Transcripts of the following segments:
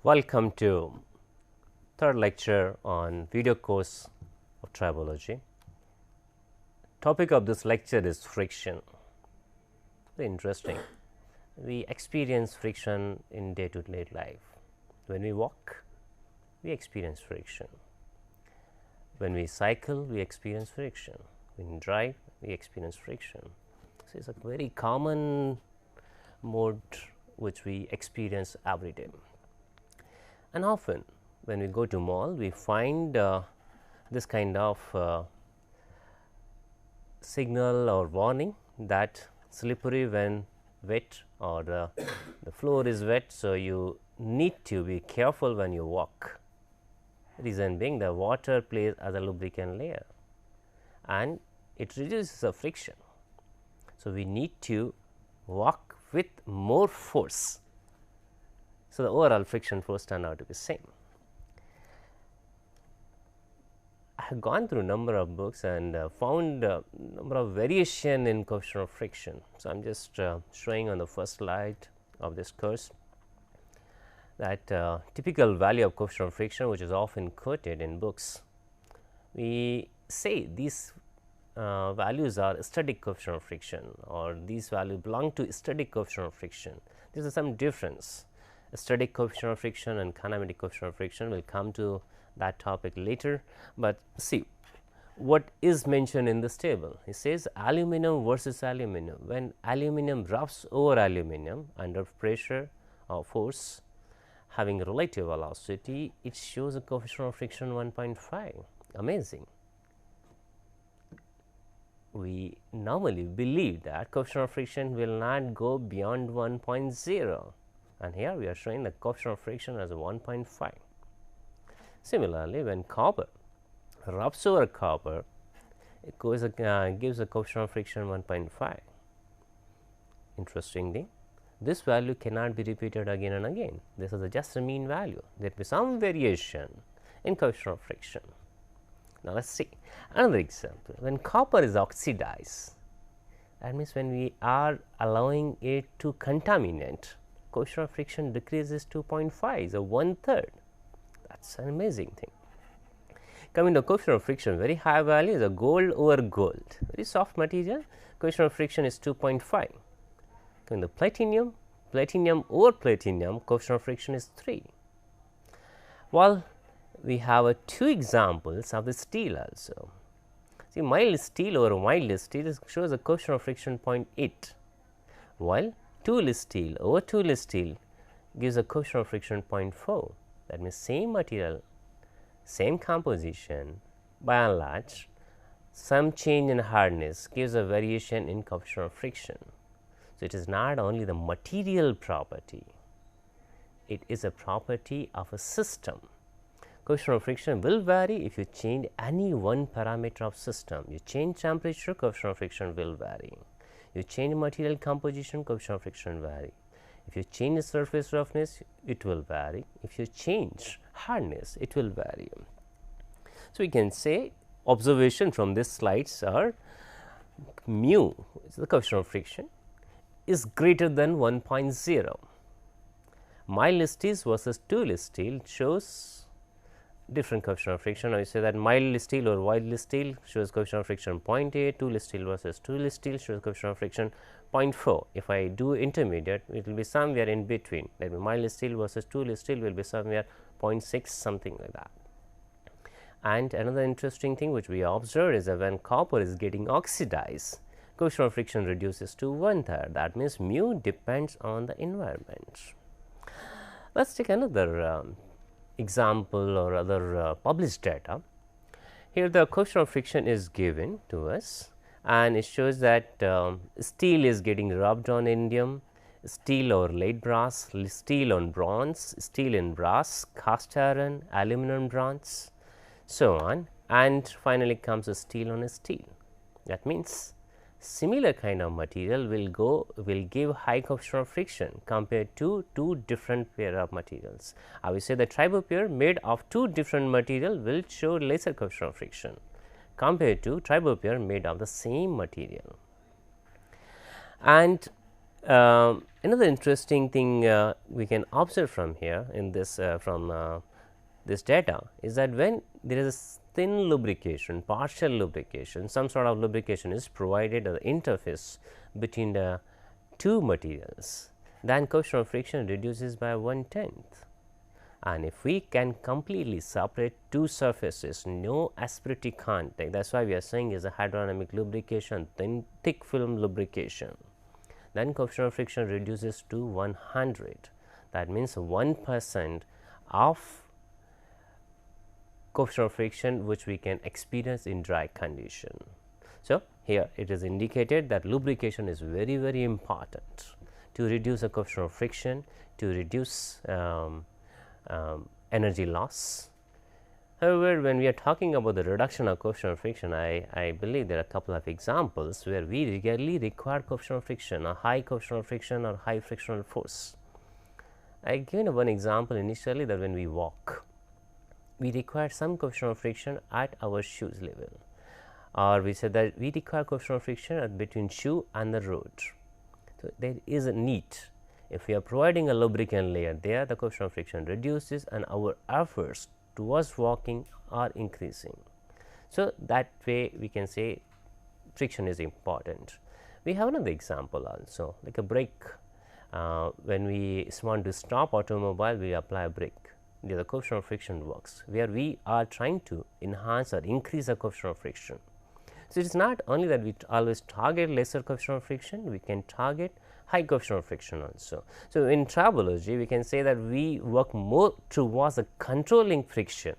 Welcome to third lecture on video course of Tribology. Topic of this lecture is friction. Very interesting. We experience friction in day-to-day life. When we walk, we experience friction. When we cycle, we experience friction. When we drive, we experience friction. So, it's a very common mode which we experience every day. And often when we go to mall, we find this kind of signal or warning that slippery when wet or the floor is wet. So, you need to be careful when you walk. Reason being, the water plays as a lubricant layer and it reduces the friction. So, we need to walk with more force. So, the overall friction force turned out to be same. I have gone through number of books and found number of variation in coefficient of friction. So, I am just showing on the first slide of this course that typical value of coefficient of friction which is often quoted in books. We say these values are static coefficient of friction or these values belong to static coefficient of friction. There is some difference. Static coefficient of friction and kinetic coefficient of friction, will come to that topic later, but see what is mentioned in this table. It says aluminum versus aluminum. When aluminum rubs over aluminum under pressure or force having relative velocity, it shows a coefficient of friction 1.5. Amazing. We normally believe that coefficient of friction will not go beyond 1.0. and here we are showing the coefficient of friction as a 1.5. Similarly, when copper rubs over copper, it gives a coefficient of friction 1.5. Interestingly, this value cannot be repeated again and again. This is just a mean value. There will be some variation in coefficient of friction. Now, let us see another example. When copper is oxidized, that means when we are allowing it to contaminate, coefficient of friction decreases 2.5, so 1/3. That is an amazing thing. Coming to coefficient of friction, very high value is a gold over gold, very soft material, coefficient of friction is 2.5. Coming to platinum, platinum over platinum, coefficient of friction is 3. Well, we have two examples of the steel also. See, mild steel over mild steel shows a coefficient of friction 0.8, while tool steel over tool steel gives a coefficient of friction 0.4. That means, same material, same composition, by and large some change in hardness gives a variation in coefficient of friction. So, it is not only the material property, it is a property of a system. Coefficient of friction will vary if you change any one parameter of system. You change temperature, coefficient of friction will vary. You change material composition, coefficient of friction vary. If you change the surface roughness, it will vary. If you change hardness, it will vary. So, we can say observation from these slides are mu, the coefficient of friction, is greater than 1.0. Mild steel versus tool steel shows different coefficient of friction. Now, you say that mild steel or wild steel shows coefficient of friction 0.8, tool steel versus tool steel shows coefficient of friction 0.4. If I do intermediate, it will be somewhere in between, like mild steel versus tool steel will be somewhere 0.6, something like that. And another interesting thing which we observed is that when copper is getting oxidized, coefficient of friction reduces to 1/3. That means, mu depends on the environment. Let us take another example or other published data. Here the coefficient of friction is given to us and it shows that steel is getting rubbed on indium, steel or lead brass, steel on bronze, steel in brass, cast iron, aluminum bronze, so on, and finally comes a steel on a steel. That means, similar kind of material will give high coefficient of friction compared to two different pair of materials. I will say the tribo pair made of two different material will show lesser coefficient of friction compared to tribo pair made of the same material. And Another interesting thing we can observe from here in this this data is that when there is a thin lubrication, partial lubrication, some sort of lubrication is provided at the interface between the two materials, then coefficient of friction reduces by 1/10. And if we can completely separate two surfaces, no asperity contact, that is why we are saying is a hydrodynamic lubrication, thin thick film lubrication, then coefficient of friction reduces to 100. That means 1% of coefficient of friction which we can experience in dry condition. So, here it is indicated that lubrication is very, very important to reduce the coefficient of friction, to reduce energy loss. However, when we are talking about the reduction of coefficient of friction, I believe there are a couple of examples where we regularly require coefficient of friction, a high coefficient of friction or high frictional force. I given one example initially that when we walk, we require some coefficient of friction at our shoes level, or we said that we require coefficient of friction at between shoe and the road. So, there is a need. If we are providing a lubricant layer there, the coefficient of friction reduces and our efforts towards walking are increasing. So, that way we can say friction is important. We have another example also, like a brake. When we want to stop automobile, we apply a brake. The coefficient of friction works, where we are trying to enhance or increase the coefficient of friction. So, it is not only that we always target lesser coefficient of friction, we can target high coefficient of friction also. So, in tribology, we can say that we work more towards the controlling friction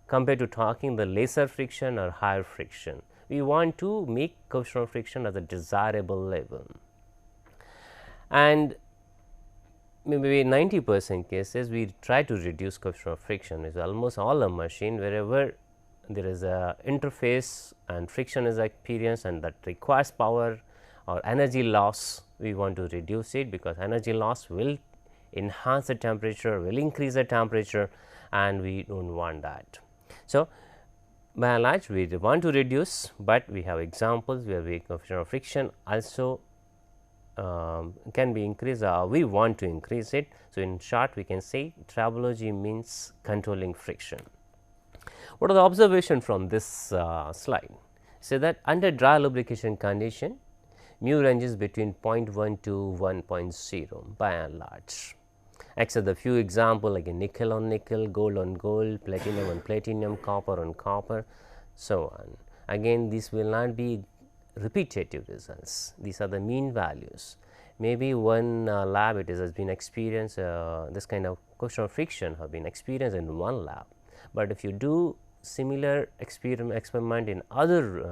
compared to talking the lesser friction or higher friction. We want to make coefficient of friction at a desirable level. And maybe 90% cases we try to reduce coefficient of friction. Is almost all a machine wherever there is a interface and friction is experienced and that requires power or energy loss, we want to reduce it, because energy loss will enhance the temperature, will increase the temperature, and we do not want that. So, by and large we want to reduce, but we have examples where we coefficient of friction also can be increased, we want to increase it. So, in short we can say tribology means controlling friction. What are the observation from this slide? Say that under dry lubrication condition, mu ranges between 0.1 to 1.0 by and large, except the few example like a nickel on nickel, gold on gold, platinum on platinum, copper on copper, so on. Again, this will not be repetitive results, these are the mean values. Maybe one lab it has been experienced, this kind of coefficient of friction have been experienced in one lab, but if you do similar experiment in other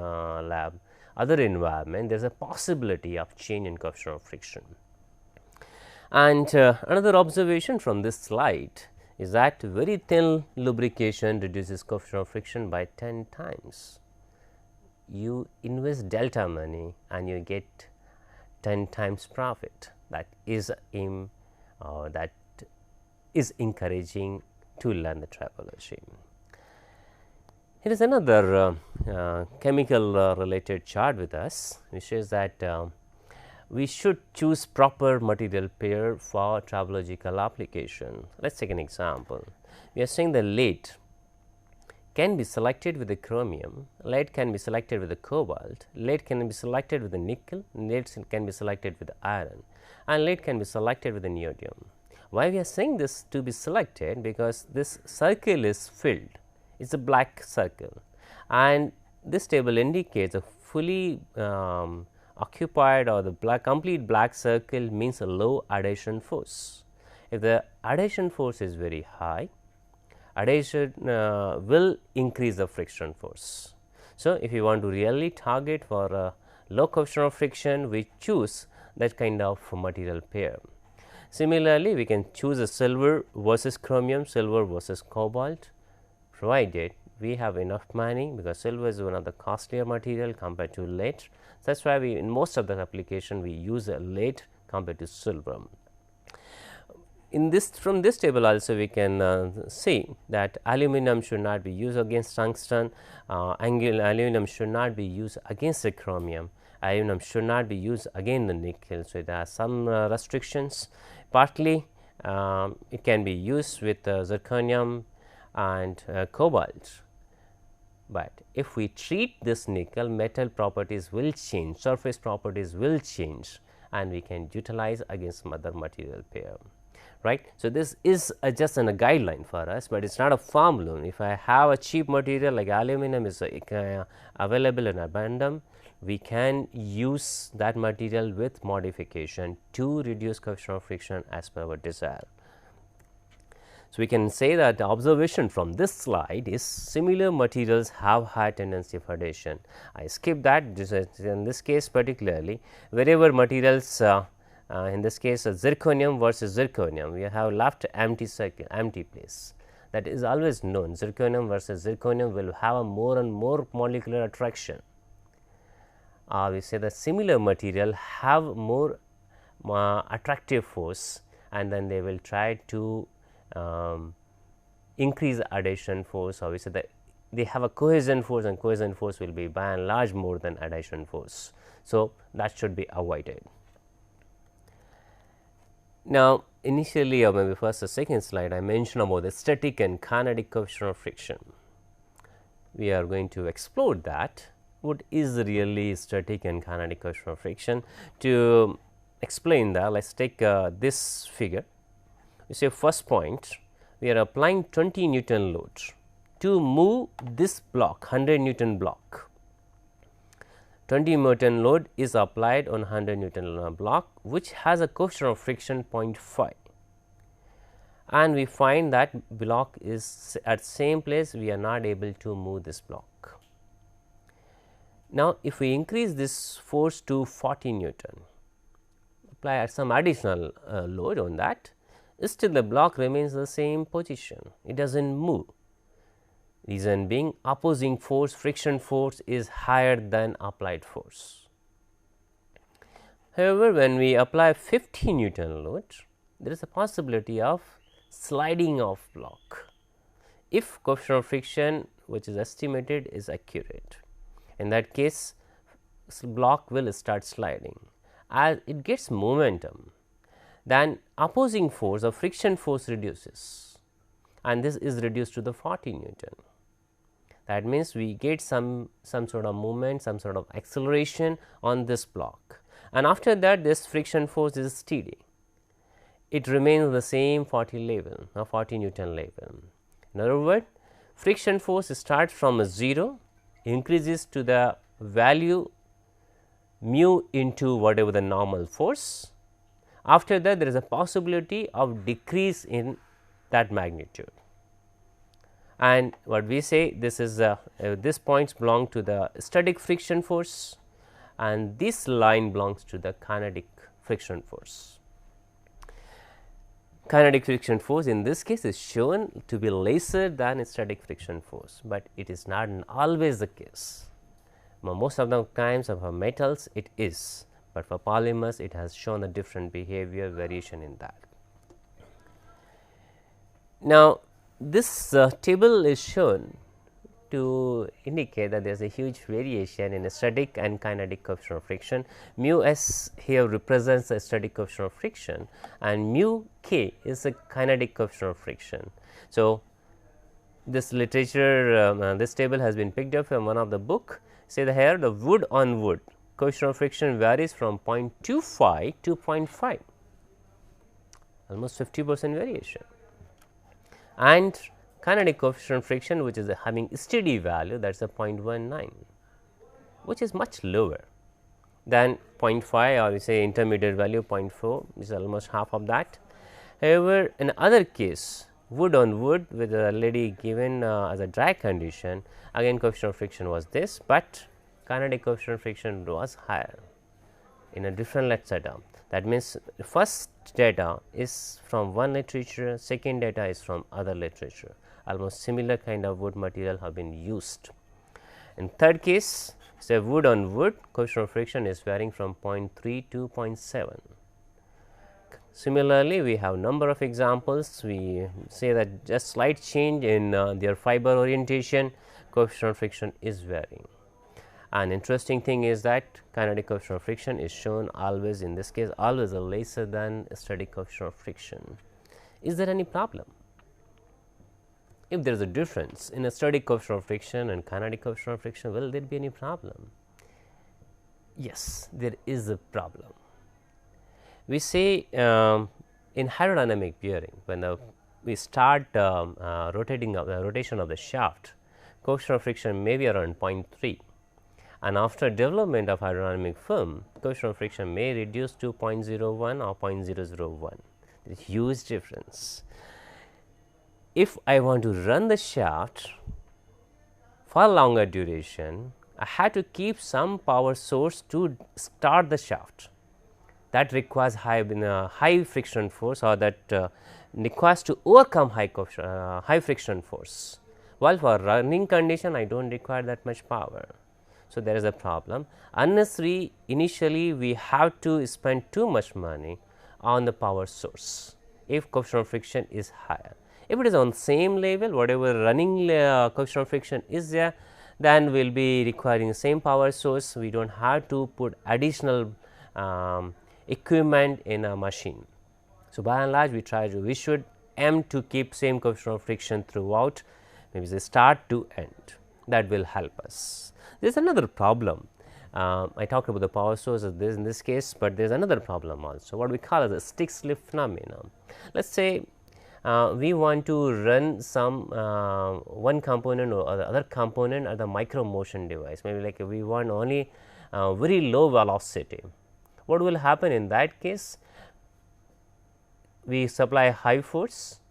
lab, other environment, there is a possibility of change in coefficient of friction. And another observation from this slide is that very thin lubrication reduces coefficient of friction by 10 times. You invest delta money and you get 10 times profit. That is encouraging to learn the tribology. Here is another chemical related chart with us, which shows that we should choose proper material pair for tribological application. Let us take an example. We are saying the lead can be selected with the chromium, lead can be selected with the cobalt, lead can be selected with the nickel, lead can be selected with the iron, and lead can be selected with the neodymium. Why we are saying this to be selected? Because this circle is filled, it is a black circle, and this table indicates a fully occupied or the complete black circle means a low adhesion force. If the adhesion force is very high, adhesion will increase the friction force. So, if you want to really target for a low coefficient of friction, we choose that kind of material pair. Similarly, we can choose a silver versus chromium, silver versus cobalt, provided we have enough money, because silver is one of the costlier material compared to lead. That is why we in most of the application we use a lead compared to silver. In this, from this table also we can see that aluminum should not be used against tungsten, aluminum should not be used against the chromium, aluminum should not be used again the nickel. So, there are some restrictions. Partly it can be used with zirconium and cobalt, but if we treat this nickel, metal properties will change, surface properties will change, and we can utilize against some other material pair, right. So, this is just a guideline for us, but it is not a formula. If I have a cheap material like aluminum is available in abundance, we can use that material with modification to reduce coefficient of friction as per our desire. So, we can say that the observation from this slide is similar materials have high tendency of adhesion. I skip that. This is in this case particularly, wherever materials in this case zirconium versus zirconium, we have left empty circle, empty place. That is always known, zirconium versus zirconium will have a more and more molecular attraction. We say the similar material have more attractive force, and then they will try to increase adhesion force, or we say that they have a cohesion force, and cohesion force will be by and large more than adhesion force. So, that should be avoided. Now, initially or maybe first or second slide I mentioned about the static and kinetic coefficient of friction. We are going to explore that. What is really static and kinetic coefficient of friction? To explain that, let us take this figure. You say first point, we are applying 20 Newton load to move this block, 100 Newton block. 20 Newton load is applied on 100 Newton block, which has a coefficient of friction 0.5, and we find that block is at same place, we are not able to move this block. Now, if we increase this force to 40 Newton, apply some additional load on that, still the block remains the same position, it does not move. Reason being, opposing force, friction force is higher than applied force. However, when we apply 50 Newton load, there is a possibility of sliding of block, if coefficient of friction which is estimated is accurate. In that case, block will start sliding. As it gets momentum, then opposing force or friction force reduces, and this is reduced to the 40 Newton. That means, we get some sort of movement, some sort of acceleration on this block, and after that this friction force is steady. It remains the same 40 level or 40 Newton level. In other words, friction force starts from a 0, increases to the value mu into whatever the normal force. After that, there is a possibility of decrease in that magnitude, and what we say, this is this points belong to the static friction force, and this line belongs to the kinetic friction force. Kinetic friction force in this case is shown to be lesser than static friction force, but it is not always the case. Most of the times of metals it is, but for polymers it has shown a different behavior variation in that. Now, this table is shown to indicate that there is a huge variation in static and kinetic coefficient of friction. Mu s here represents the static coefficient of friction, and mu k is the kinetic coefficient of friction. So, this literature this table has been picked up from one of the book. Say that here the wood on wood coefficient of friction varies from 0.25 to 0.5, almost 50% variation, and kinetic coefficient of friction which is having steady value, that is a 0.19, which is much lower than 0.5, or we say intermediate value 0.4 is almost half of that. However, in other case, wood on wood with a lady given as a dry condition, again coefficient of friction was this, but kinetic coefficient of friction was higher in a different setup. That means, first data is from one literature, second data is from other literature, almost similar kind of wood material have been used. In third case, say wood on wood coefficient of friction is varying from 0.3 to 0.7. Similarly, we have number of examples. We say that just slight change in their fiber orientation, coefficient of friction is varying. An interesting thing is that kinetic coefficient of friction is shown always, in this case, always a lesser than static coefficient of friction. Is there any problem? If there is a difference in a static coefficient of friction and kinetic coefficient of friction, will there be any problem? Yes, there is a problem. We say in hydrodynamic bearing, when we start rotating of the rotation of the shaft, coefficient of friction may be around 0.3, and after development of hydrodynamic film, coefficient of friction may reduce to 0.01 or 0.001. There is huge difference. If I want to run the shaft for longer duration, I had to keep some power source to start the shaft. That requires high friction force, or that requires to overcome high friction force. While for running condition, I do not require that much power. So, there is a problem. Unnecessarily, initially we have to spend too much money on the power source if coefficient of friction is higher. If it is on same level, whatever running coefficient of friction is there, then we will be requiring the same power source. We do not have to put additional equipment in a machine. So, by and large we should aim to keep same coefficient of friction throughout, maybe the start to end. That will help us. There is another problem. I talked about the power source of this in this case, but there is another problem also, what we call as a stick slip phenomenon. Let us say we want to run some one component or the other component at the micro motion device, maybe like we want only very low velocity. What will happen in that case? We supply high force,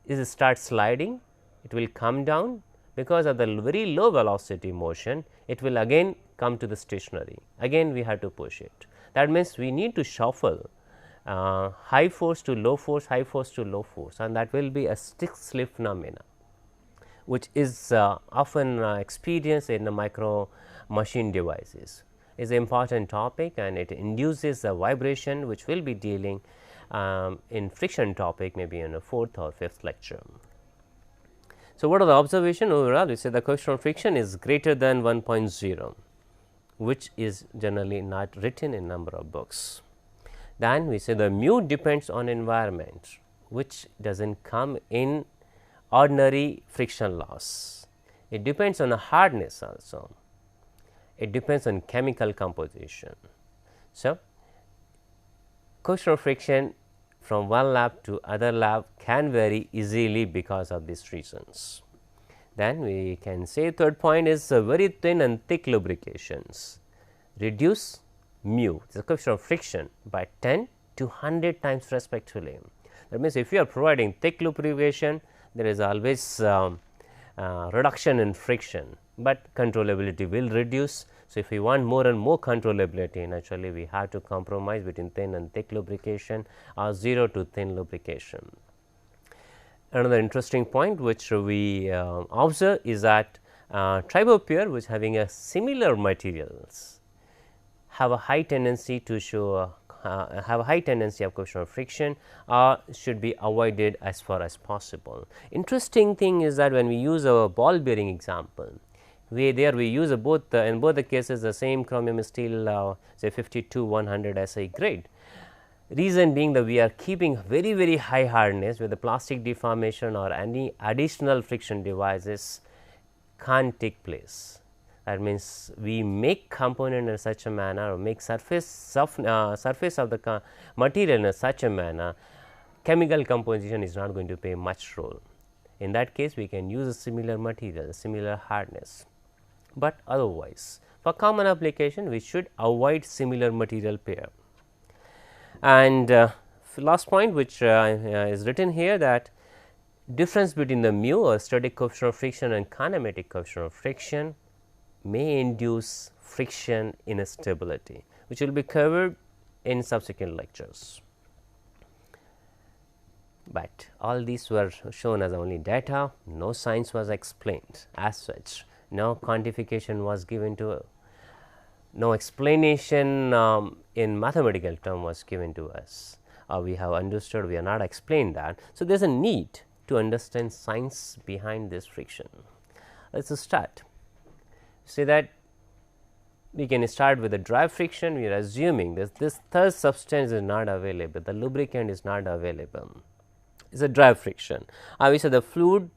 it start sliding, it will come down. Because of the very low velocity motion, it will again come to the stationary, again we have to push it. That means, we need to shuffle high force to low force, high force to low force, and that will be a stick slip phenomena, which is often experienced in the micro machine devices. It is an important topic, and it induces a vibration which we will be dealing in friction topic, maybe in a 4th or 5th lecture. So, what are the observation overall? We say the coefficient of friction is greater than 1.0, which is generally not written in number of books. Then we say the mu depends on environment, which does not come in ordinary friction loss. It depends on the hardness also. It depends on chemical composition. So, coefficient of friction from one lab to other lab can vary easily because of these reasons. Then we can say third point is very thin and thick lubrications reduce mu, the coefficient of friction, by 10 to 100 times respectively. That means, if you are providing thick lubrication, there is always reduction in friction, but controllability will reduce. So, if we want more and more controllability, naturally we have to compromise between thin and thick lubrication or 0 to thin lubrication. Another interesting point which we observe is that tribopair, which having a similar materials, have a high tendency to show have a high tendency of coefficient of friction, or should be avoided as far as possible. Interesting thing is that when we use a ball bearing example, we use in both the cases the same chromium steel say 52-100 SI grade. Reason being that we are keeping very high hardness, where the plastic deformation or any additional friction devices can't take place. That means, we make component in such a manner, or make surface of the material in such a manner, chemical composition is not going to play much role. In that case, we can use a similar material, similar hardness, but otherwise for common application we should avoid similar material pair. And last point which is written here, that difference between the mu or static coefficient of friction and kinematic coefficient of friction may induce friction instability, which will be covered in subsequent lectures. But all these were shown as only data, no science was explained as such, no quantification was given to, no explanation in mathematical term was given to us, or we have understood, we have not explained that. So, there is a need to understand science behind this friction. Let us start. Say that we can start with the dry friction. We are assuming this third substance is not available, the lubricant is not available. It is a dry friction. Obviously, the fluid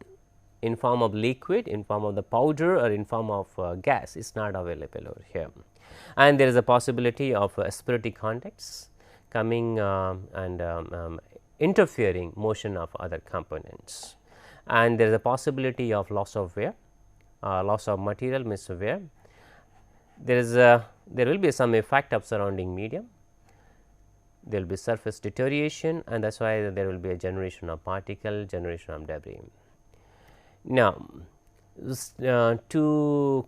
in form of liquid, in form of the powder or in form of gas is not available over here. And there is a possibility of aspirative contacts coming and interfering motion of other components. And there is a possibility of loss of wear, loss of material means wear. There will be some effect of surrounding medium, there will be surface deterioration, and that is why there will be a generation of particle, generation of debris. Now, to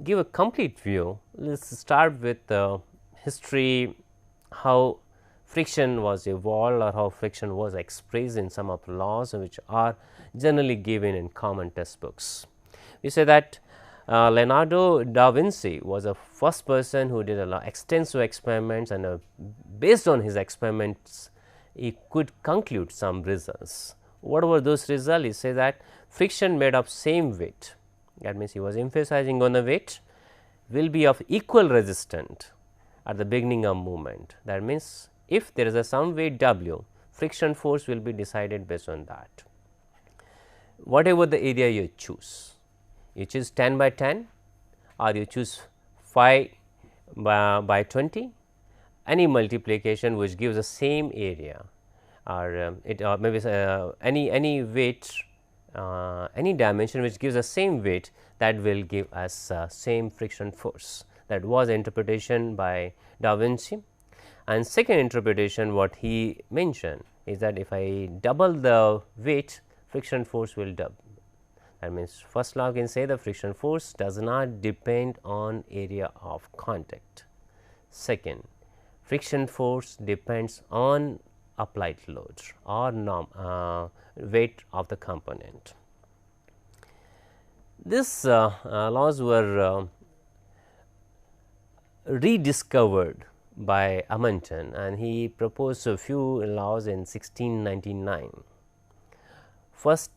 give a complete view, let us start with history, how friction was evolved or how friction was expressed in some of the laws which are generally given in common textbooks. We say that Leonardo da Vinci was the first person who did extensive experiments, and based on his experiments he could conclude some results. What were those results? He said that friction made of same weight, that means he was emphasizing on the weight, will be of equal resistance at the beginning of movement. That means, if there is a some weight W, friction force will be decided based on that. Whatever the area you choose, you choose 10 by 10 or you choose 5 by 20, any multiplication which gives the same area, or maybe any weight, any dimension which gives the same weight, that will give us same friction force. That was interpretation by da Vinci. And second interpretation what he mentioned is that if I double the weight, friction force will double. That means, first law can say the friction force does not depend on area of contact. Second, friction force depends on applied load or weight of the component. These laws were rediscovered by Amundsen, and he proposed a few laws in 1699. First,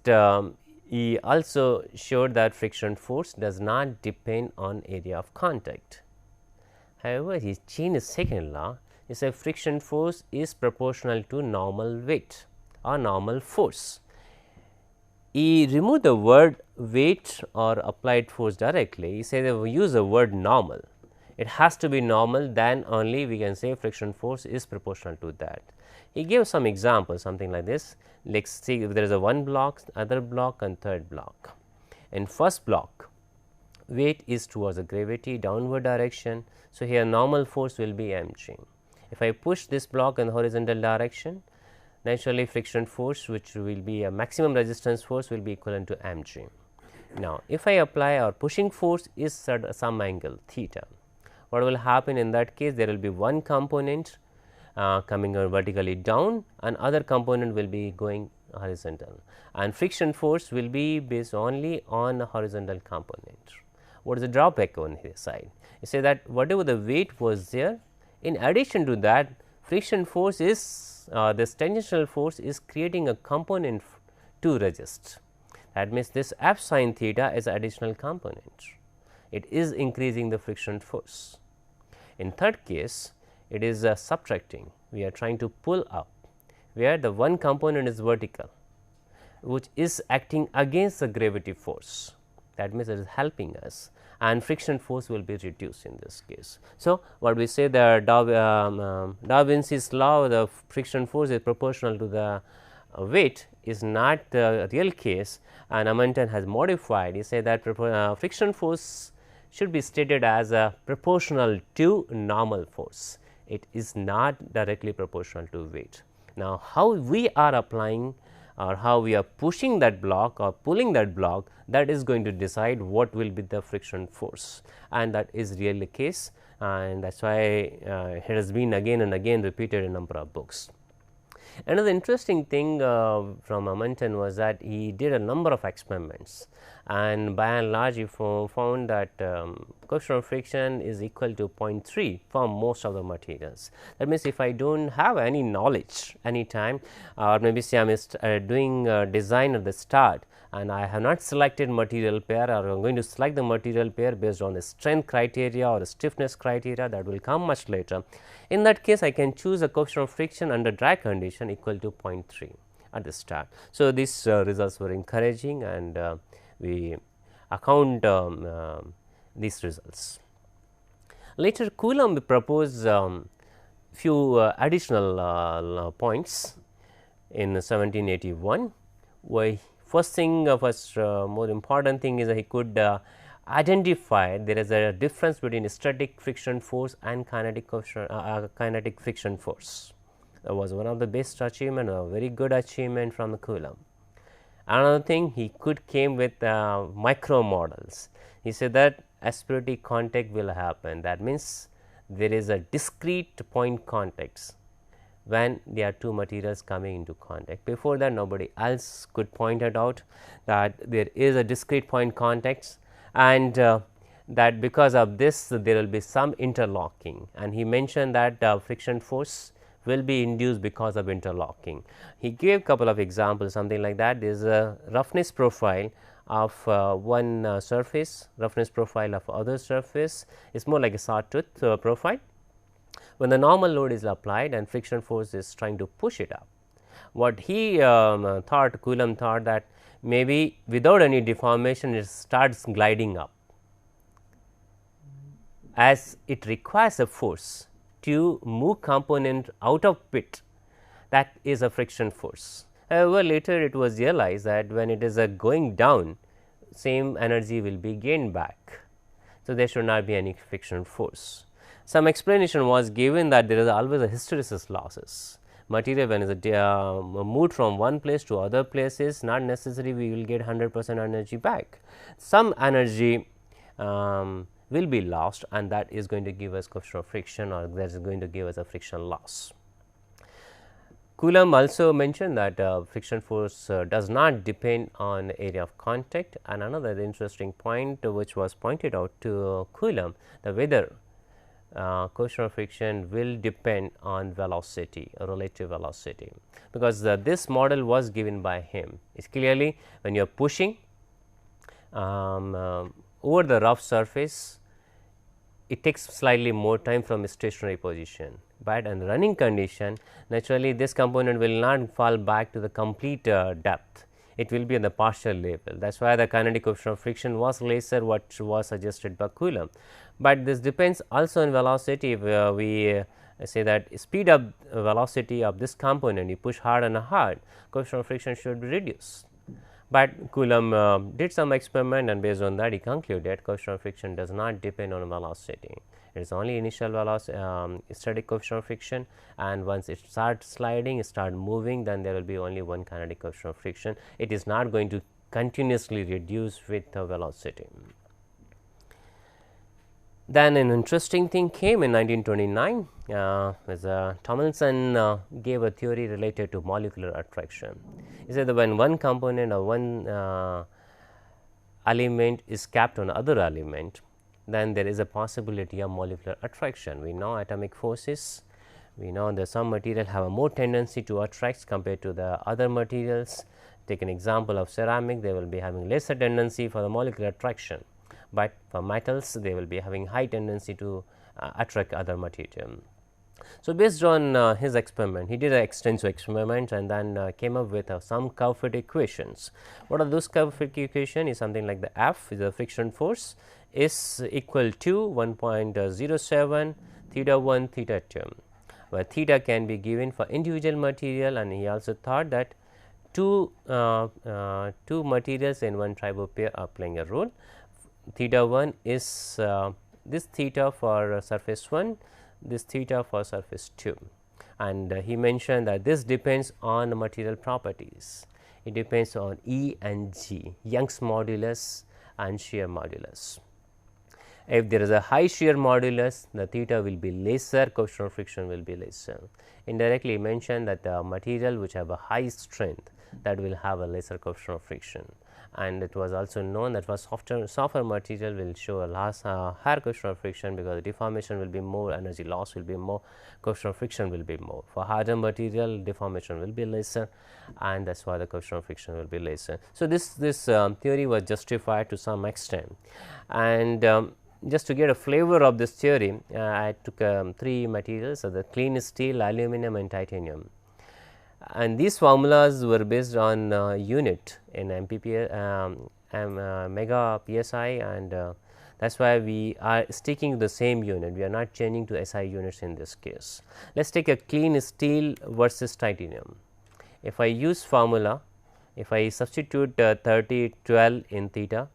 he also showed that friction force does not depend on area of contact. However, he changed his second law. He said friction force is proportional to normal weight or normal force. He removed the word weight or applied force directly. He said that we use the word normal. It has to be normal, then only we can say friction force is proportional to that. He gave some examples, something like this. Let's see if there is a one block, other block and third block. In first block, weight is towards the gravity downward direction. So, here normal force will be mg. If I push this block in horizontal direction, naturally friction force, which will be a maximum resistance force, will be equivalent to mg. Now, if I apply our pushing force is at some angle theta, what will happen in that case? There will be one component coming vertically down and other component will be going horizontal, and friction force will be based only on a horizontal component. What is the drawback on his side? You say that whatever the weight was there, in addition to that, friction force is this tangential force is creating a component to resist. That means, this f sin theta is additional component, it is increasing the friction force. In third case, it is subtracting, we are trying to pull up, where the one component is vertical, which is acting against the gravity force. That means, it is helping us, and friction force will be reduced in this case. So, what we say, the da Vinci's law, the friction force is proportional to the weight is not the real case, and Amundsen has modified. He said that friction force should be stated as proportional to normal force. It is not directly proportional to weight. Now, how we are applying or how we are pushing that block or pulling that block, that is going to decide what will be the friction force, and that is really the case, and that is why it has been again and again repeated in a number of books. Another interesting thing from Amundsen was that he did a number of experiments, and by and large he found that coefficient of friction is equal to 0.3 for most of the materials. That means, if I do not have any knowledge any time, or maybe say I am doing design at the start and I have not selected material pair, or I am going to select the material pair based on the strength criteria or the stiffness criteria, that will come much later. In that case, I can choose a coefficient of friction under dry condition equal to 0.3 at the start. So, these results were encouraging, and we account these results. Later, Coulomb proposed few additional points in 1781, why first thing first more important thing is that he could identify there is a difference between static friction force and kinetic friction force. That was one of the best achievement, a very good achievement from the Coulomb. Another thing, he came with micro models. He said that aspirative contact will happen. That means, there is a discrete point contacts when there are two materials coming into contact. Before that, nobody else could point it out that there is a discrete point contacts, and that because of this there will be some interlocking, and he mentioned that friction force will be induced because of interlocking. He gave couple of examples, something like that. There is a roughness profile of one surface, roughness profile of other surface is more like a sawtooth profile. When the normal load is applied and friction force is trying to push it up, what he thought, Coulomb thought that maybe without any deformation it starts gliding up, as it requires a force to move component out of pit, that is a friction force. However, later it was realized that when it is going down, same energy will be gained back. So, there should not be any friction force. Some explanation was given that there is always a hysteresis losses. Material when is moved from one place to other places, not necessarily we will get 100% energy back. Some energy will be lost, and that is going to give us coefficient of friction, or that is going to give us a friction loss. Coulomb also mentioned that friction force does not depend on area of contact, and another interesting point which was pointed out to Coulomb, the whether coefficient of friction will depend on velocity or relative velocity, because this model was given by him. It's clearly when you are pushing over the rough surface, it takes slightly more time from a stationary position, but in running condition naturally this component will not fall back to the complete depth, it will be at the partial level. That is why the kinetic coefficient of friction was lesser, what was suggested by Coulomb. But this depends also on velocity. If we say that speed of velocity of this component, you push hard and hard, coefficient of friction should be reduced. But Coulomb did some experiment, and based on that he concluded coefficient of friction does not depend on velocity. It is only initial velocity, static coefficient of friction, and once it starts sliding, start moving, then there will be only one kinetic coefficient of friction. It is not going to continuously reduce with the velocity. Then an interesting thing came in 1929, as Tomlinson gave a theory related to molecular attraction. He said that when one component or one element is capped on other element, then there is a possibility of molecular attraction. We know atomic forces, we know that some material have a more tendency to attract compared to the other materials. Take an example of ceramic, they will be having lesser tendency for the molecular attraction, but for metals they will be having high tendency to attract other material. So, based on his experiment, he did an extensive experiment and then came up with some curve fit equations. What are those curve fit equation? Is something like the F is the friction force is equal to 1.07 theta 1 theta 2, where theta can be given for individual material, and he also thought that two materials in one tribo pair are playing a role. Theta 1 is this theta for surface 1, this theta for surface 2, and he mentioned that this depends on the material properties. It depends on E and G, Young's modulus and shear modulus. If there is a high shear modulus, the theta will be lesser, coefficient of friction will be lesser. Indirectly he mentioned that the material which have a high strength, that will have a lesser coefficient of friction, and it was also known that for softer material will show a higher coefficient of friction, because deformation will be more, energy loss will be more, coefficient of friction will be more. For harder material, deformation will be lesser, and that is why the coefficient of friction will be lesser. So, this theory was justified to some extent, and just to get a flavor of this theory, I took 3 materials, the clean steel, aluminum and titanium, and these formulas were based on unit in MPP, mega PSI, and that is why we are sticking to the same unit, we are not changing to SI units in this case. Let us take a clean steel versus titanium. If I use formula, if I substitute 30 12 in theta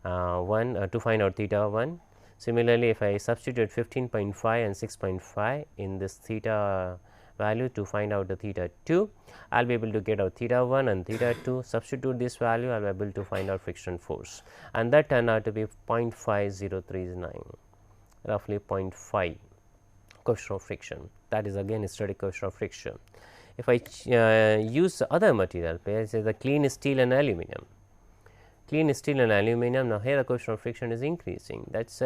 1 to find out theta 1, similarly if I substitute 15.5 and 6.5 in this theta value to find out the theta 2, I will be able to get out theta 1 and theta 2, substitute this value, I will be able to find out friction force, and that turned out to be 0.5039, roughly 0.5 coefficient of friction, that is again static coefficient of friction. If I use other material, say the clean steel and aluminum, now here the coefficient of friction is increasing, that is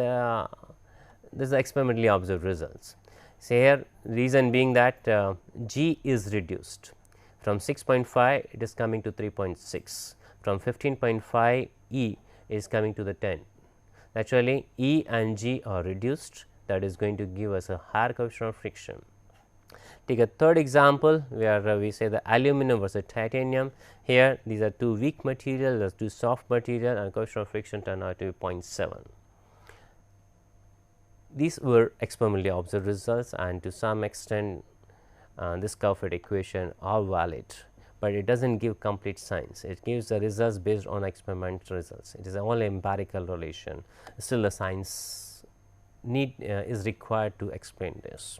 this is the experimentally observed results. Say here, reason being that G is reduced from 6.5, it is coming to 3.6, from 15.5 E is coming to the 10. Naturally, E and G are reduced, that is going to give us a higher coefficient of friction. Take a third example, where we say the aluminum versus titanium. Here these are 2 weak material, there 2 soft material, and coefficient of friction turn out to be 0.7. These were experimentally observed results, and to some extent this curve fit equation are valid, but it does not give complete science. It gives the results based on experimental results. It is only empirical relation. Still the science is required to explain this.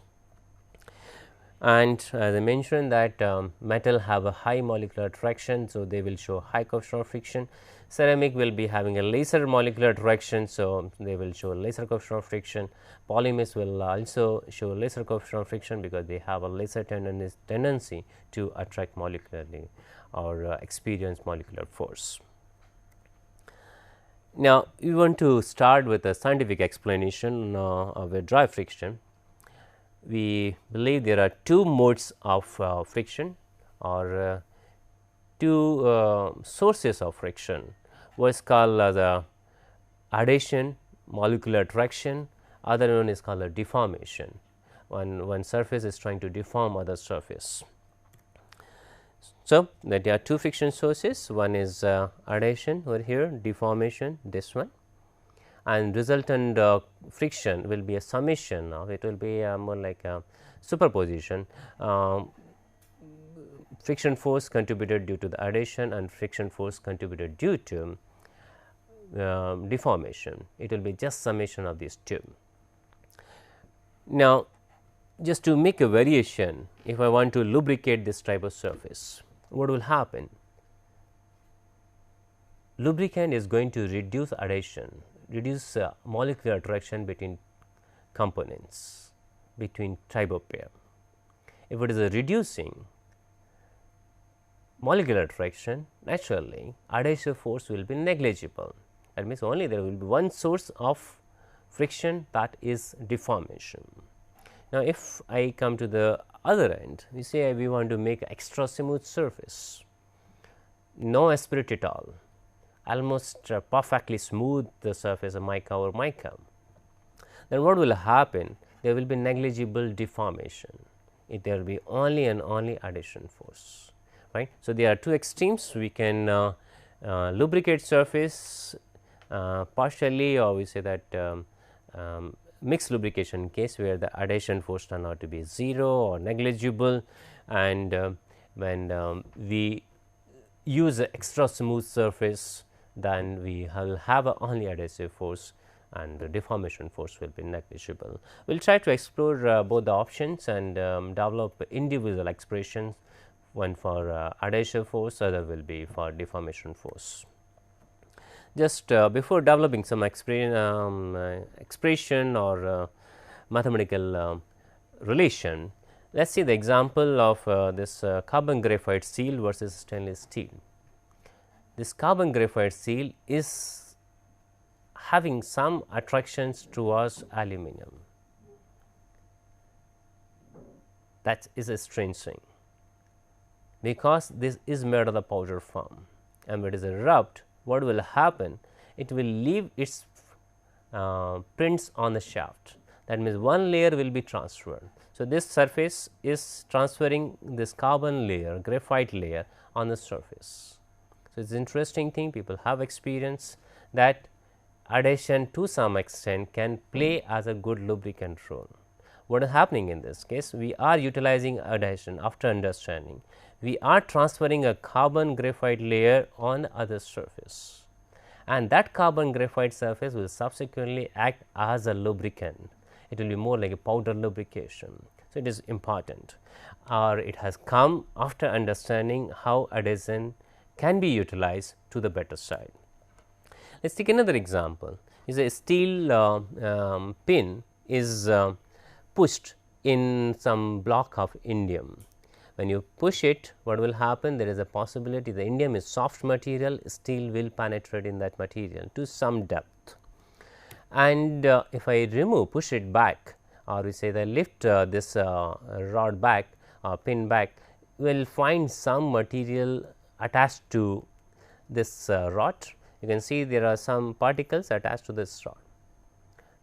And as I mentioned that metal have a high molecular attraction, so they will show high coefficient of friction. Ceramic will be having a lesser molecular attraction, so they will show lesser coefficient of friction. Polymers will also show lesser coefficient of friction, because they have a lesser tendency to attract molecularly or experience molecular force. Now, we want to start with a scientific explanation of a dry friction. We believe there are 2 modes of friction, or 2 sources of friction. One is called the adhesion, molecular attraction, other one is called a deformation, one surface is trying to deform other surface. So, that there are 2 friction sources, one is adhesion over here, deformation this one, and resultant friction will be a summation of, it will be more like a superposition. Friction force contributed due to the adhesion and friction force contributed due to deformation, it will be just summation of these 2. Now, just to make a variation, if I want to lubricate this type of surface, what will happen? Lubricant is going to reduce adhesion, reduce molecular attraction between components, between tribopair. If it is a reducing molecular attraction, naturally adhesive force will be negligible. That means, only there will be one source of friction, that is deformation. Now, if I come to the other end, we say we want to make extra smooth surface, no aspirate at all, almost perfectly smooth the surface of mica or mica, then what will happen? There will be negligible deformation, there will be only and only adhesion force, right. So, there are 2 extremes, we can lubricate surface partially, or we say that mixed lubrication case, where the adhesion force turn out to be 0 or negligible, and when we use an extra smooth surface, then we will have only adhesive force and the deformation force will be negligible. We will try to explore both the options and develop individual expressions, one for adhesive force, other will be for deformation force. Just before developing some expression or mathematical relation, let us see the example of this carbon graphite steel versus stainless steel. this carbon graphite seal is having some attractions towards aluminum. That is a strange thing, because this is made of the powder form, and when it is rubbed, what will happen? It will leave its prints on the shaft. That means, one layer will be transferred. So, this surface is transferring this carbon layer, graphite layer on the surface. So, it is an interesting thing, people have experience that adhesion to some extent can play as a good lubricant role. What is happening in this case? We are utilizing adhesion after understanding. We are transferring a carbon graphite layer on the other surface, and that carbon graphite surface will subsequently act as a lubricant. It will be more like a powder lubrication. So, it is important, or it has come after understanding how adhesion can be utilized to the better side. Let us take another example. Is a steel pin is pushed in some block of indium. When you push it, what will happen? There is a possibility the indium is soft material, steel will penetrate in that material to some depth. And if I push it back, or we say the lift this rod back or pin back, we will find some material attached to this rod. You can see there are some particles attached to this rod,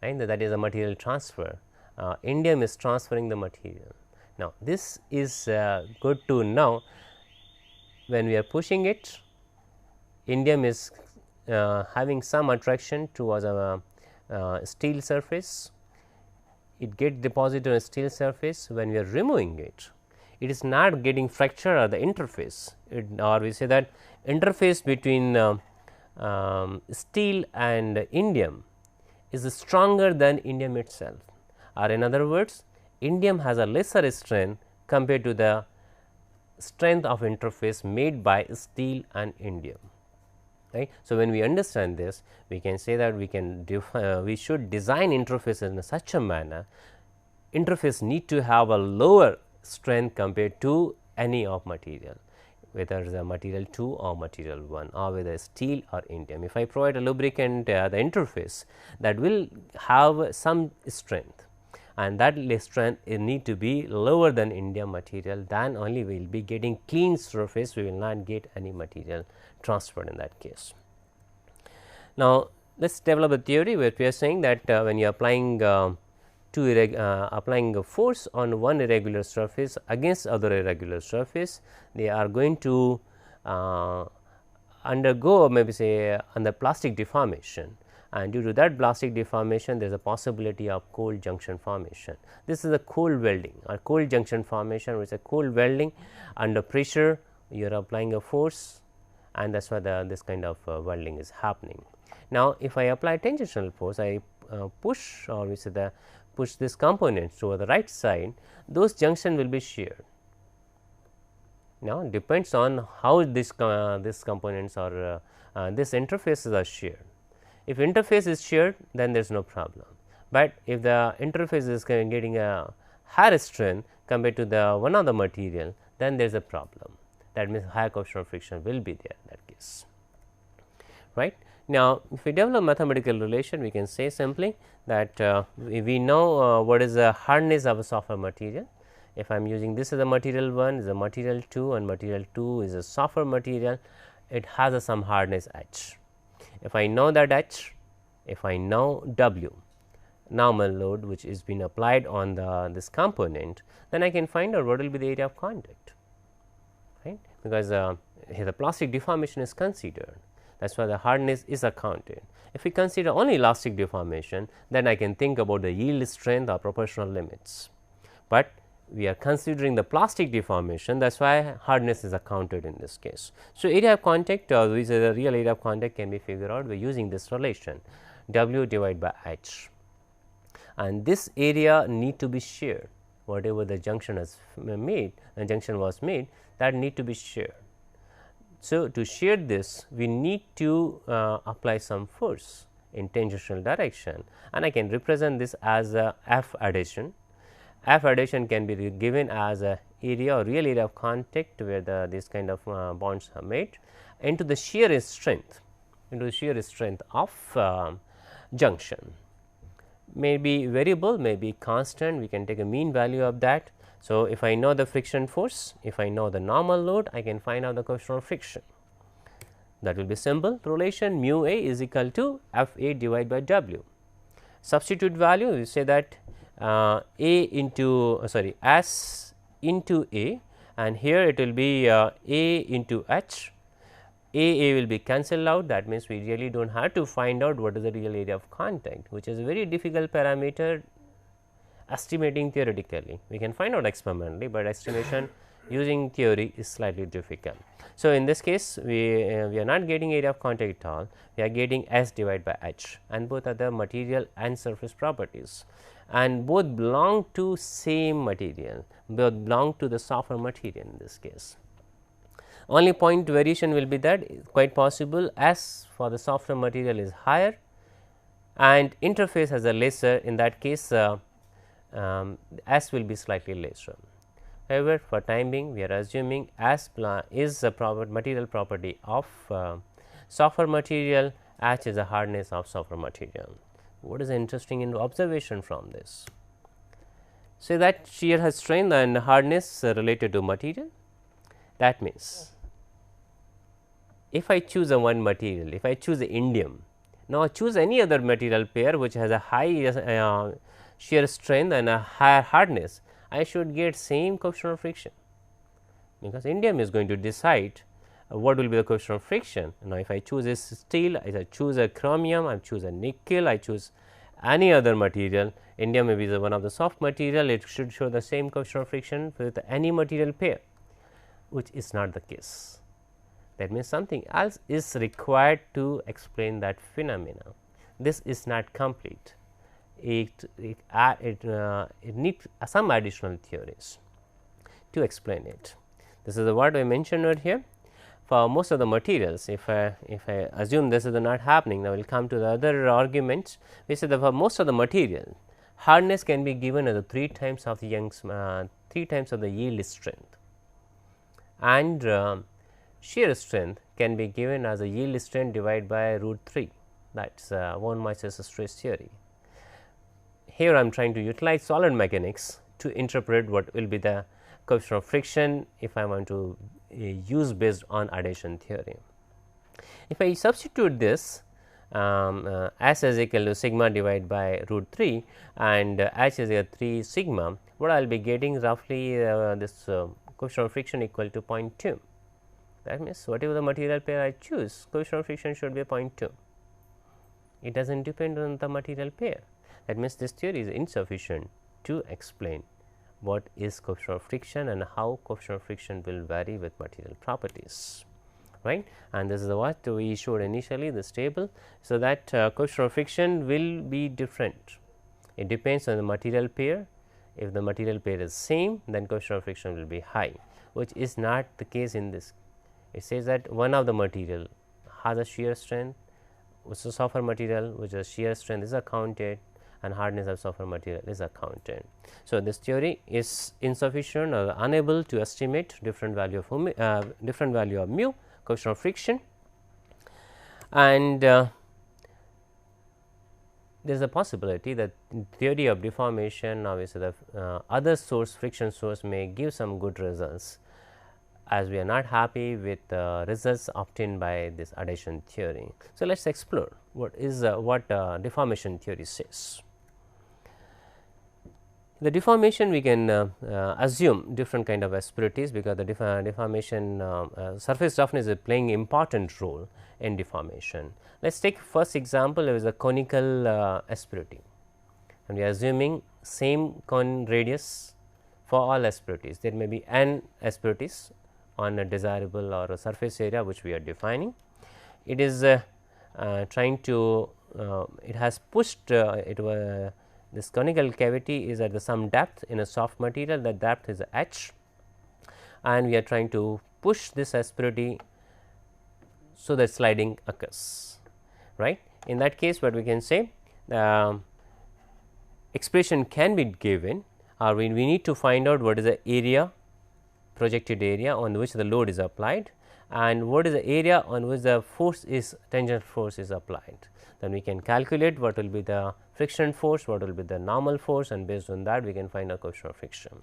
and that is a material transfer. Indium is transferring the material. Now, this is good to know. When we are pushing it, indium is having some attraction towards a steel surface. It gets deposited on a steel surface. When we are removing it, it is not getting fractured at the interface, or we say that interface between steel and indium is stronger than indium itself, or in other words, indium has a lesser strength compared to the strength of interface made by steel and indium. Right. So, when we understand this, we can say that we should design interfaces in such a manner, interface need to have a lower strength compared to any of material, whether it is a material 2 or material 1, or whether steel or indium. If I provide a lubricant the interface, that will have some strength, and that strength need to be lower than indium material, then only we will be getting clean surface, we will not get any material transferred in that case. Now, let us develop a theory where we are saying that when you are applying applying a force on one irregular surface against other irregular surface, they are going to undergo maybe say under plastic deformation, and due to that plastic deformation there is a possibility of cold junction formation. This is a cold welding or cold junction formation, which is a cold welding under pressure. You are applying a force, and that is why this kind of welding is happening. Now, if I apply tangential force, I push, or we say the push this component to the right side, those junction will be sheared. Now, depends on how this components or this interfaces are sheared. If interface is sheared, then there is no problem, but if the interface is getting a higher strength compared to the one of the material, then there is a problem. That means, higher coefficient of friction will be there in that case, right. Now, if we develop mathematical relation, we can say simply that we know what is the hardness of a softer material. If I am using this as a material 1, is a material 2, and material 2 is a softer material, it has some hardness H. If I know that H, if I know W, normal load which is being applied on this component, then I can find out what will be the area of contact, right, because here the plastic deformation is considered. That is why the hardness is accounted. If we consider only elastic deformation, then I can think about the yield strength or proportional limits, but we are considering the plastic deformation, that is why hardness is accounted in this case. So, area of contact, which is the real area of contact, can be figured out by using this relation W divided by H, and this area need to be sheared. Whatever the junction has made, junction was made, that need to be sheared. So, to shear this, we need to apply some force in tangential direction, and I can represent this as a F adhesion. F adhesion can be given as a area or real area of contact where this kind of bonds are made into the shear strength of junction. May be variable, may be constant, we can take a mean value of that. So, if I know the friction force, if I know the normal load, I can find out the coefficient of friction. That will be simple relation mu A is equal to F A divided by W. Substitute value, you say that A into S into A, and here it will be A into H. A will be cancelled out, that means we really do not have to find out what is the real area of contact, which is a very difficult parameter estimating theoretically. We can find out experimentally, but estimation using theory is slightly difficult. So, in this case we are not getting area of contact at all, we are getting S divided by H, and both are the material and surface properties, and both belong to same material, both belong to the softer material in this case. Only point variation will be that quite possible S for the softer material is higher and interface has a lesser, in that case S will be slightly lesser. However, for time being we are assuming S is a material property of softer material, H is a hardness of softer material. What is interesting in observation from this? Say that shear has strength and hardness related to material. That means, if I choose a one material, if I choose the indium, now choose any other material pair which has a high shear strength and a higher hardness, I should get same coefficient of friction, because indium is going to decide what will be the coefficient of friction. Now, if I choose a steel, if I choose a chromium, I choose a nickel, I choose any other material, indium may be one of the soft material, it should show the same coefficient of friction with any material pair, which is not the case. That means something else is required to explain that phenomena. This is not complete. It needs some additional theories to explain it. This is what I mentioned over here. For most of the materials, if I assume this is not happening, now we will come to the other arguments. We say that for most of the material, hardness can be given as a 3 times of the Young's 3 times of the yield strength, and shear strength can be given as a yield strength divided by root 3, that is von Mises stress theory. Here I am trying to utilize solid mechanics to interpret what will be the coefficient of friction if I want to use based on addition theory. If I substitute this S is equal to sigma divided by root 3 and H is equal to 3 sigma, what I will be getting roughly this coefficient of friction equal to 0.2. That means, whatever the material pair I choose, coefficient of friction should be 0.2. It does not depend on the material pair. That means, this theory is insufficient to explain what is coefficient of friction and how coefficient of friction will vary with material properties, right. And this is what we showed initially, this table. So, that coefficient of friction will be different. It depends on the material pair. If the material pair is same, then coefficient of friction will be high, which is not the case in this. It says that one of the material has a shear strength, which is softer material, which is shear strength is accounted, and hardness of softer material is accounted. So, this theory is insufficient or unable to estimate different value of mu, coefficient of friction, and there is a possibility that theory of deformation, obviously the other source, friction source, may give some good results, as we are not happy with the results obtained by this addition theory. So, let us explore what is what deformation theory says. The deformation, we can assume different kind of asperities, because the deformation surface roughness is playing important role in deformation. Let us take first example is a conical asperity, and we are assuming same cone radius for all asperities. There may be n asperities on a desirable or a surface area which we are defining. It is trying to it has pushed this conical cavity is at some depth in a soft material, that depth is h, and we are trying to push this asperity so that sliding occurs, right. In that case, what we can say, expression can be given, or we need to find out what is the area projected area on which the load is applied, and what is the area on which the force is tangential force is applied. Then we can calculate what will be the friction force, what will be the normal force, and based on that we can find a coefficient of friction.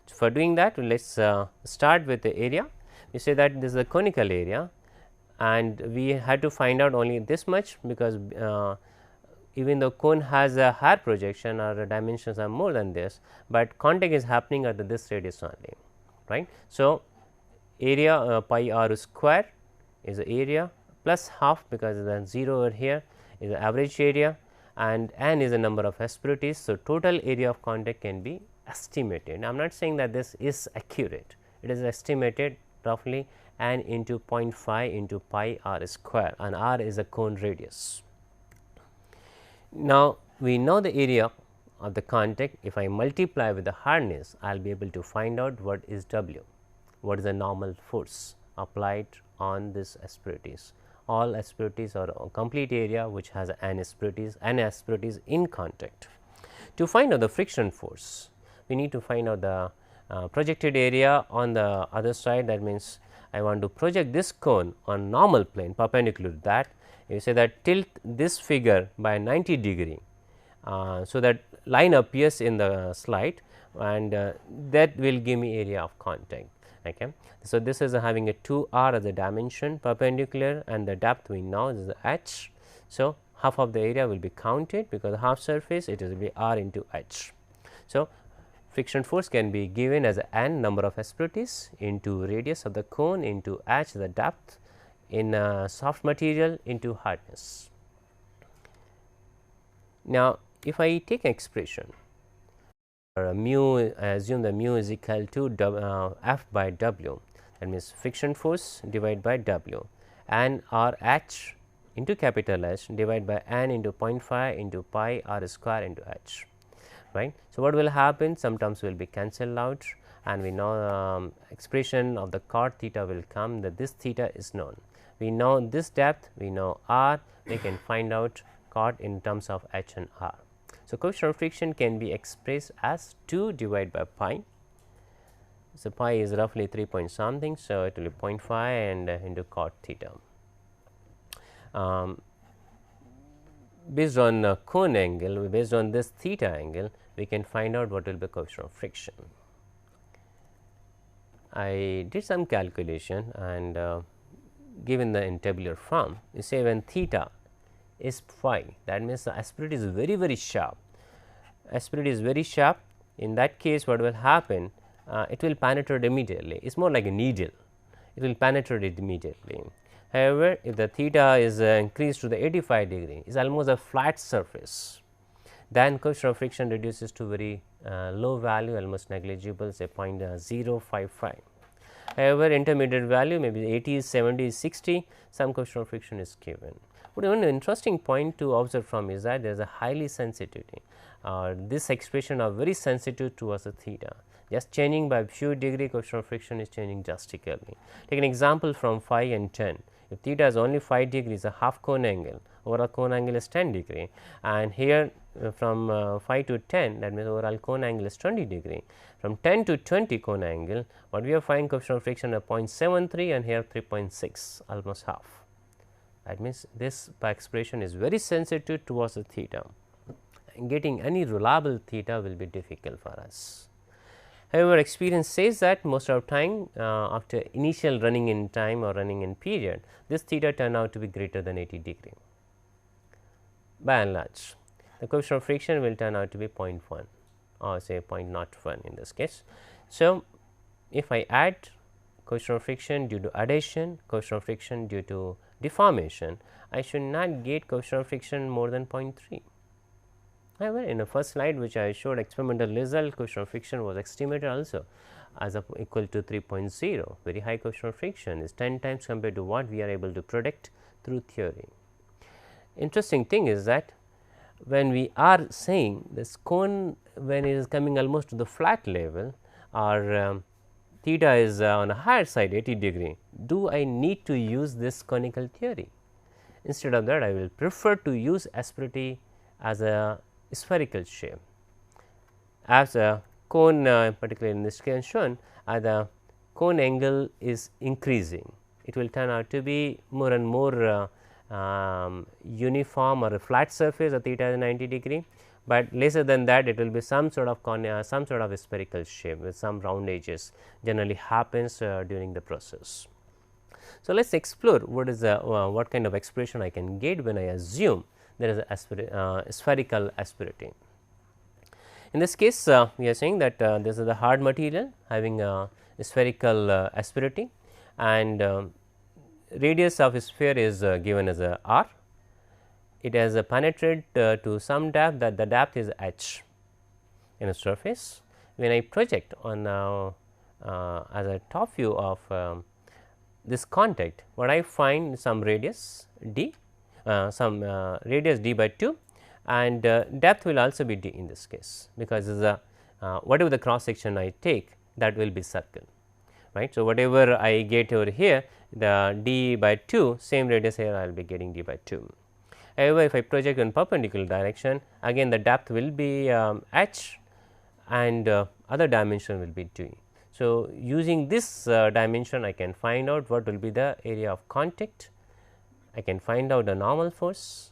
So, for doing that, let us start with the area. We say that this is a conical area, and we had to find out only this much, because even though cone has a higher projection or the dimensions are more than this, but contact is happening at this radius only, right. So, area pi r square is the area plus half, because the 0 over here is the average area, and n is the number of asperities. So, total area of contact can be estimated. I am not saying that this is accurate, it is estimated roughly n into 0.5 into pi r square, and r is a cone radius. Now, we know the area of the contact. If I multiply with the hardness, I will be able to find out what is W, what is the normal force applied on this asperities. All asperities are a complete area which has n asperities in contact. To find out the friction force, we need to find out the projected area on the other side. That means, I want to project this cone on normal plane perpendicular to that. You say that tilt this figure by 90 degree, so that line appears in the slide, and that will give me area of contact. Okay. So, this is having a 2 r as a dimension perpendicular, and the depth we know is the h. So, half of the area will be counted, because half surface it will be r into h. So, friction force can be given as n number of asperities into radius of the cone into h the depth in soft material into hardness. Now, if I take an expression or mu, I assume the mu is equal to F by W, that means friction force divided by W, and R h into capital H divided by n into 0.5 into pi r square into h, right. So, what will happen? Some terms will be cancelled out, and we know expression of the cot theta will come, that this theta is known. We know this depth, we know r, we can find out cot in terms of h and r. So, coefficient of friction can be expressed as 2 divided by pi. So, pi is roughly 3 point something. So, it will be 0.5 and into cot theta. Based on cone angle, based on this theta angle, we can find out what will be coefficient of friction. I did some calculation, and given the in tabular form, you say when theta is phi, that means the asperity is very sharp. Asperity is very sharp. In that case, what will happen? It will penetrate immediately. It is more like a needle, it will penetrate it immediately. However, if the theta is increased to the 85 degree, is almost a flat surface, then coefficient of friction reduces to very low value, almost negligible, say 0.055. However, intermediate value maybe 80, 70, 60, some coefficient of friction is given. But one interesting point to observe from is that there is a highly sensitivity. This expression are very sensitive towards the theta. Just changing by few degree, coefficient of friction is changing drastically. Take an example from 5 and 10. If theta is only 5 degrees, a half cone angle, overall cone angle is 10 degree, and here from 5 to 10, that means overall cone angle is 20 degree. From 10 to 20 cone angle, what we have find coefficient of friction of 0.73 and here 3.6, almost half. That means, this by expression is very sensitive towards the theta, and getting any reliable theta will be difficult for us. However, experience says that most of the time after initial running in time or running in period, this theta turn out to be greater than 80 degree by and large. The coefficient of friction will turn out to be 0.1 or say 0.01 in this case. So, if I add coefficient of friction due to adhesion, coefficient of friction due to deformation, I should not get coefficient of friction more than 0.3. However, in the first slide which I showed experimental result, coefficient of friction was estimated also as equal to 3.0, very high coefficient of friction is 10 times compared to what we are able to predict through theory. Interesting thing is that when we are saying this cone, when it is coming almost to the flat level, or theta is on a higher side 80 degree, do I need to use this conical theory? Instead of that, I will prefer to use asperity as a spherical shape, as a cone particularly in this case shown as a cone angle is increasing, it will turn out to be more and more uniform or a flat surface of theta is 90 degree, but lesser than that it will be some sort of some sort of a spherical shape with some round edges generally happens during the process. So, let us explore what is what kind of expression I can get when I assume there is a spherical asperity. In this case, we are saying that this is the hard material having a spherical asperity, and radius of a sphere is given as a r. It has penetrated to some depth, that the depth is h in a surface. When I project on as a top view of this contact, what I find some radius d, some radius d by 2, and depth will also be d in this case, because this is a whatever the cross section I take, that will be circle, right. So, whatever I get over here, the d by 2, same radius here I will be getting d by 2. However, if I project in perpendicular direction, again the depth will be h, and other dimension will be d. So, using this dimension I can find out what will be the area of contact, I can find out the normal force,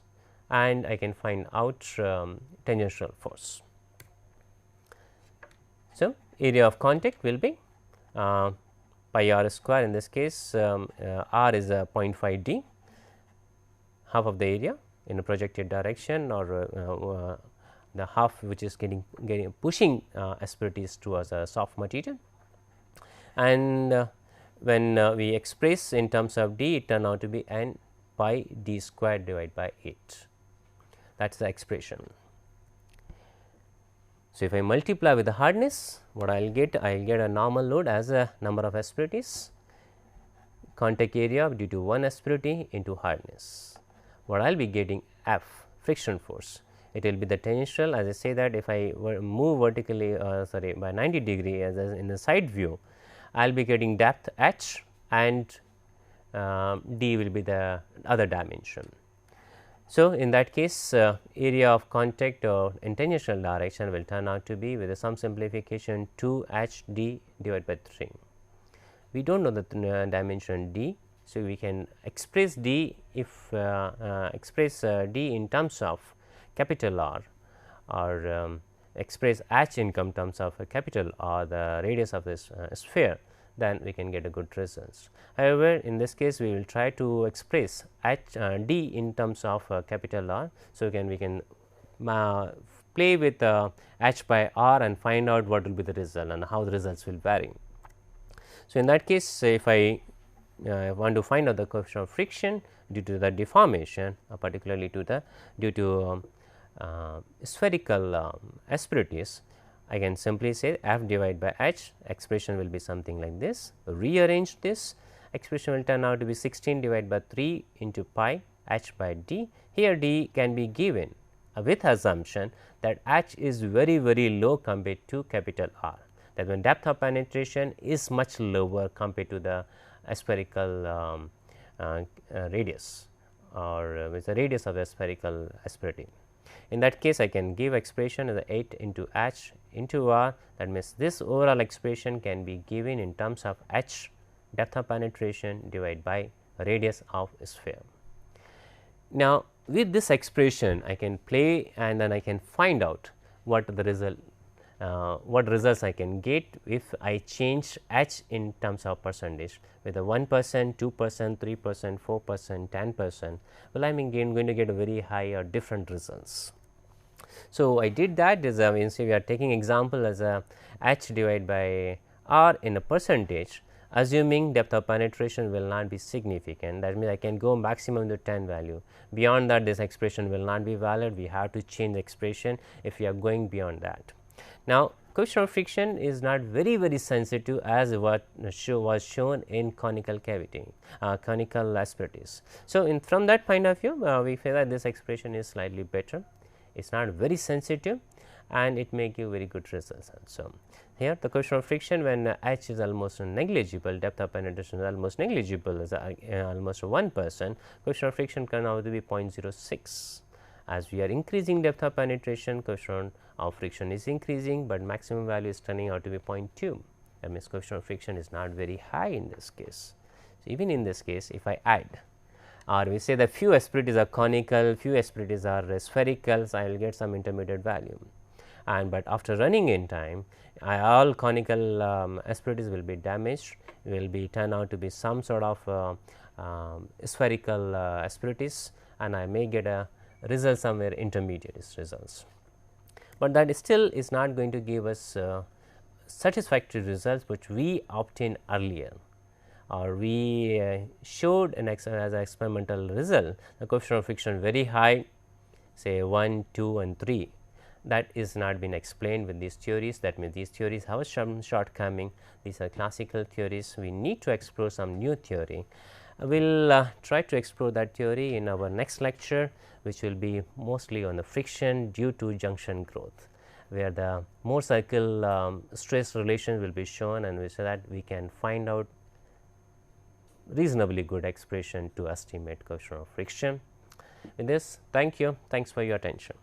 and I can find out tangential force. So, area of contact will be pi r square, in this case r is 0.5 d, half of the area in a projected direction, or the half which is getting pushing asperities towards a soft material. And when we express in terms of d, it turn out to be n pi d square divided by 8, that is the expression. So, if I multiply with the hardness, what I will get? I will get a normal load as a number of asperities, contact area due to one asperity into hardness. What I will be getting F, friction force, it will be the tangential, as I say that if I move vertically by 90 degree as in the side view, I will be getting depth h, and d will be the other dimension. So, in that case area of contact in tangential direction will turn out to be, with some simplification, 2 h d divided by 3. We do not know the dimension d. So, we can express d if express d in terms of capital R, or express h in terms of capital R, the radius of this sphere, then we can get a good results. However, in this case we will try to express h d in terms of capital R. So, we can play with h by r and find out what will be the result and how the results will vary. So, in that case, if I want to find out the coefficient of friction due to the deformation, particularly due to spherical asperities, I can simply say f divided by h, expression will be something like this. Rearrange this, expression will turn out to be 16 divided by 3 into pi h by d. Here d can be given with assumption that h is very low compared to capital R, that when depth of penetration is much lower compared to the spherical radius, or with the radius of the spherical asperity. In that case, I can give expression as 8 into h into r, that means this overall expression can be given in terms of h, depth of penetration, divided by radius of sphere. Now, with this expression I can play, and then I can find out what the result, what results I can get if I change h in terms of percentage, with a 1%, 2%, 3%, 4%, 10%. Well, I am going to get a very high or different results. So, I did that is we are taking example as a h divided by r in a percentage, assuming depth of penetration will not be significant. That means, I can go maximum to 10 value. Beyond that, this expression will not be valid. We have to change the expression if we are going beyond that. Now, coefficient of friction is not very sensitive as what was shown in conical cavity, conical asperities. So, from that point of view, we feel that this expression is slightly better. It is not very sensitive, and it may give very good results. And so, here the coefficient of friction when h is almost negligible, depth of penetration is almost negligible, is almost 1%, coefficient of friction can now be 0.06. As we are increasing depth of penetration, coefficient of friction is increasing, but maximum value is turning out to be 0.2. That means coefficient of friction is not very high in this case. So, even in this case, if I add, or we say that few asperities are conical, few asperities are spherical, so I will get some intermediate value. And but after running in time, all conical asperities will be damaged, will be turn out to be some sort of spherical asperities, and I may get a result somewhere intermediate results. But that still is not going to give us satisfactory results which we obtained earlier, or we showed an as an experimental result the coefficient of friction very high, say 1, 2 and 3. That is not been explained with these theories. That means, these theories have some shortcoming. These are classical theories. We need to explore some new theory. We will try to explore that theory in our next lecture, which will be mostly on the friction due to junction growth, where the Mohr cycle stress relation will be shown, and so that we can find out reasonably good expression to estimate coefficient of friction. With this, thank you. Thanks for your attention.